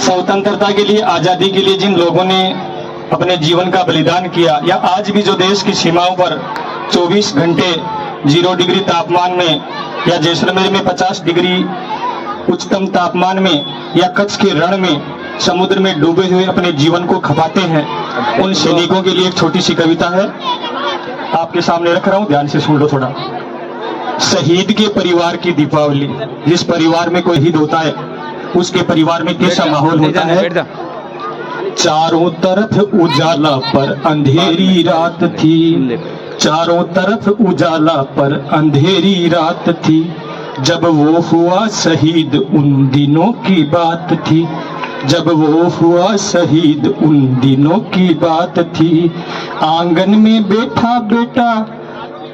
स्वतंत्रता के लिए, आजादी के लिए जिन लोगों ने अपने जीवन का बलिदान किया, या आज भी जो देश की सीमाओं पर 24 घंटे 0 डिग्री तापमान में, या जैसलमेर में 50 डिग्री उच्चतम तापमान में, या कच्छ के रण में समुद्र में डूबे हुए अपने जीवन को खपाते हैं, उन सैनिकों के लिए एक छोटी सी कविता है, आपके सामने रख रहा हूं, ध्यान से सुन लो थोड़ा। शहीद के परिवार की दीपावली, जिस परिवार में कोई शहीद होता है उसके परिवार में कैसा माहौल होता है। चारों तरफ उजाला पर अंधेरी रात थी, चारों तरफ उजाला पर अंधेरी रात थी, जब वो हुआ शहीद उन दिनों की बात थी, जब वो हुआ शहीद उन दिनों की बात थी। आंगन में बैठा बेटा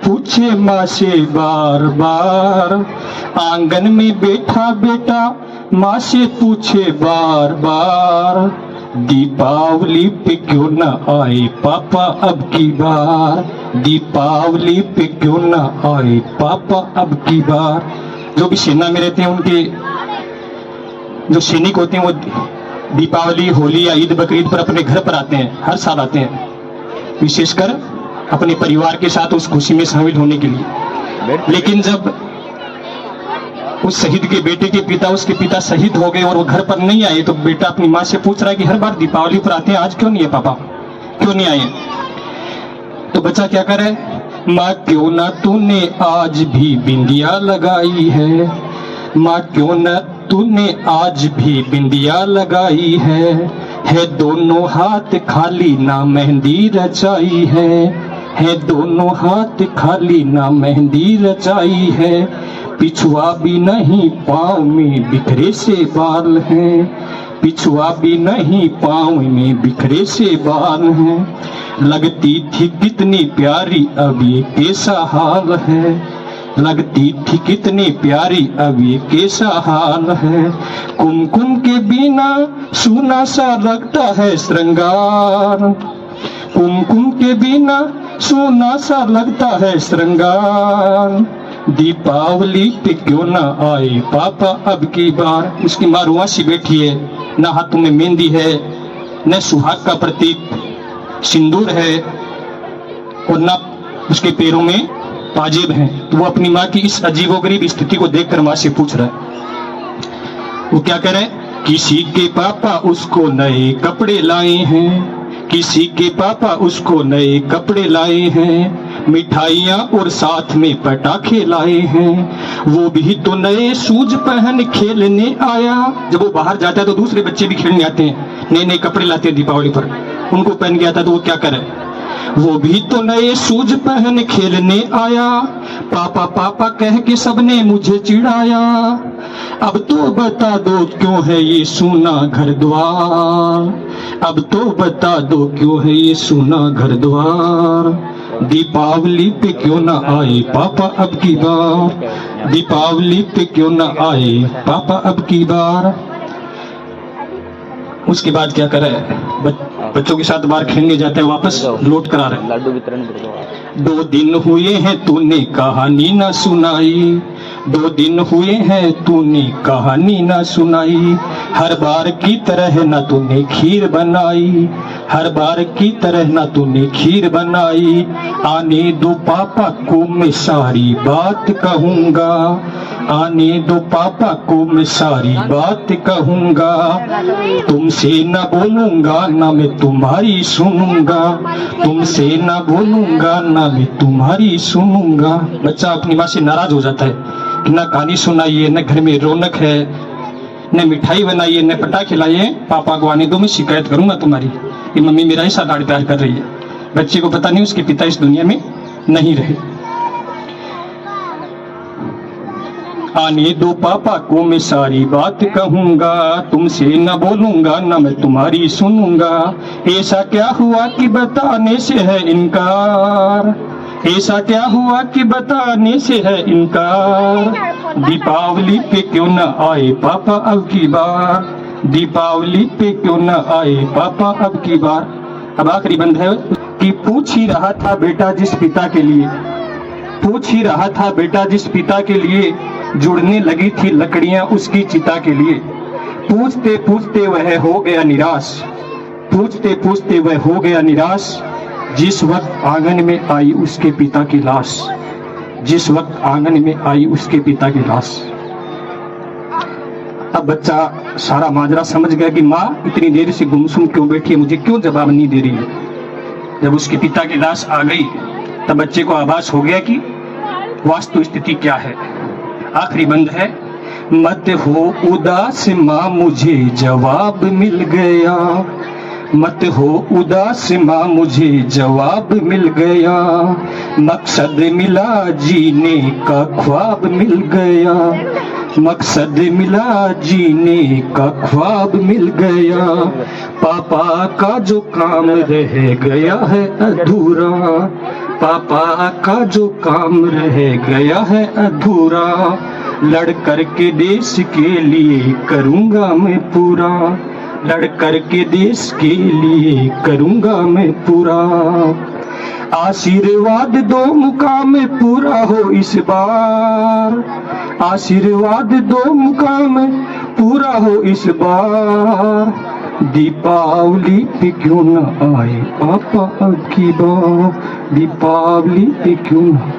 पूछे माँ से बार बार, आंगन में बैठा बेटा माँ से पूछे बार बार, दीपावली पे क्यों न आए पापा अब की बार, दीपावली पे क्यों न आए पापा अब की बार। जो भी सेना में रहते हैं, उनके जो सैनिक होते हैं वो दीपावली, होली या ईद बकरीद पर अपने घर पर आते हैं, हर साल आते हैं, विशेषकर अपने परिवार के साथ उस खुशी में शामिल होने के लिए। लेकिन जब उस शहीद के बेटे के पिता, उसके पिता शहीद हो गए और वो घर पर नहीं आए, तो बेटा अपनी माँ से पूछ रहा है कि हर बार दीपावली पर आते हैं, आज क्यों नहीं है पापा, क्यों नहीं आए। तो बच्चा क्या करे, माँ क्यों ना तूने आज भी बिंदिया लगाई है, माँ क्यों न तूने आज भी बिंदिया लगाई है दोनों हाथ खाली ना मेहंदी रचाई है दोनों हाथ खाली ना मेहंदी रचाई है, पिछुआ भी नहीं पाँव में बिखरे से बाल हैं, पिछुआ भी नहीं पाँव में बिखरे से बाल हैं, लगती थी कितनी प्यारी अब ये कैसा हाल है, लगती थी कितनी प्यारी अब ये कैसा हाल है, कुमकुम के बिना सूना सा लगता है श्रृंगार, कुमकुम के बिना सूना सा लगता है श्रृंगार, दीपावली पे क्यों ना आए पापा अब की बार। उसकी माँ रुआसी बैठी है, ना हाथों में मेहंदी है, न सुहाग का प्रतीक सिंदूर है, और ना उसके पैरों में पाजेब हैं। तो वो अपनी माँ की इस अजीबोगरीब स्थिति को देखकर माँ से पूछ रहा है, वो क्या कह रहा है, किसी के पापा उसको नए कपड़े लाए हैं, किसी के पापा उसको नए कपड़े लाए हैं, मिठाइयाँ और साथ में पटाखे लाए हैं, वो भी तो नए शूज पहन खेलने आया। जब वो बाहर जाता है तो दूसरे बच्चे भी खेलने आते हैं, नए नए कपड़े लाते हैं दीपावली पर, उनको पहन के आता तो वो क्या करे, वो भी तो नए शूज पहन खेलने आया, पापा पापा कह के सबने मुझे चिढ़ाया, अब तो बता दो क्यों है ये सूना घर द्वार, अब तो बता दो क्यों है ये सूना घर द्वार, दीपावली पे क्यों ना आए पापा अब की बार, दीपावली पे क्यों ना आए पापा अब की बार। उसके बाद क्या करे, बच्चों के साथ बाहर खेलने जाते हैं, वापस लौट कर आ रहे हैं, लाडू वितरण कर दो। 2 दिन हुए हैं तूने कहानी ना सुनाई, 2 दिन हुए हैं तूने कहानी ना सुनाई, हर बार की तरह ना तूने खीर बनाई, हर बार की तरह ना तूने खीर बनाई, आने दो पापा को मैं सारी बात कहूँगा, आने दो पापा को मैं सारी बात कहूँगा, तुमसे न बोलूँगा ना मैं तुम्हारी सुनूंगा, तुमसे न बोलूँगा ना मैं तुम्हारी सुनूंगा। बच्चा अपनी माँ से नाराज हो जाता है कि न कहानी सुनाइए, न घर में रौनक है, न मिठाई बनाइए, न पटाखे लाइए, पापा को आने दो, मैं शिकायत करूंगा तुम्हारी कि मम्मी मेरा ऐसा लाड़ प्यार कर रही है। बच्चे को पता नहीं उसके पिता इस दुनिया में नहीं रहे। आने दो पापा को मैं सारी बात कहूँगा, तुमसे न बोलूँगा न मैं तुम्हारी सुनूंगा, ऐसा क्या हुआ कि बताने से है इनकार, ऐसा क्या हुआ कि बताने से है इनकार, दीपावली पे क्यों न आए पापा अब की बार, दीपावली पे क्यों न आए पापा अब की बार। अब आखिरी बंद है कि पूछ ही रहा था बेटा जिस पिता के लिए, पूछ ही रहा था बेटा जिस पिता के लिए, जुड़ने लगी थी लकड़ियां उसकी चिता के लिए, पूछते पूछते वह हो गया निराश, पूछते पूछते वह हो गया निराश, जिस वक्त आंगन में आई उसके पिता की लाश, जिस वक्त आंगन में आई उसके पिता की लाश। अब बच्चा सारा माजरा समझ गया कि माँ इतनी देर से गुमसुम क्यों बैठी है, मुझे क्यों जवाब नहीं दे रही है। जब उसके पिता की लाश आ गई तब बच्चे को आभास हो गया कि वास्तु स्थिति क्या है। आखिरी बंद है, मत हो उदास माँ मुझे जवाब मिल गया, मत हो उदास माँ मुझे जवाब मिल गया, मकसद मिला जीने का ख्वाब मिल गया, मकसद मिला जीने का ख्वाब मिल गया, पापा का जो काम रह गया है अधूरा, पापा का जो काम रह गया है अधूरा, लड़ कर के देश के लिए करूँगा मैं पूरा, लड़ कर के देश के लिए करूँगा मैं पूरा, आशीर्वाद दो मुकाम पूरा हो इस बार, आशीर्वाद दो मुकाम पूरा हो इस बार, दीपावली पे क्यों न आए पापा अब की बार, दीपावली पे क्यों न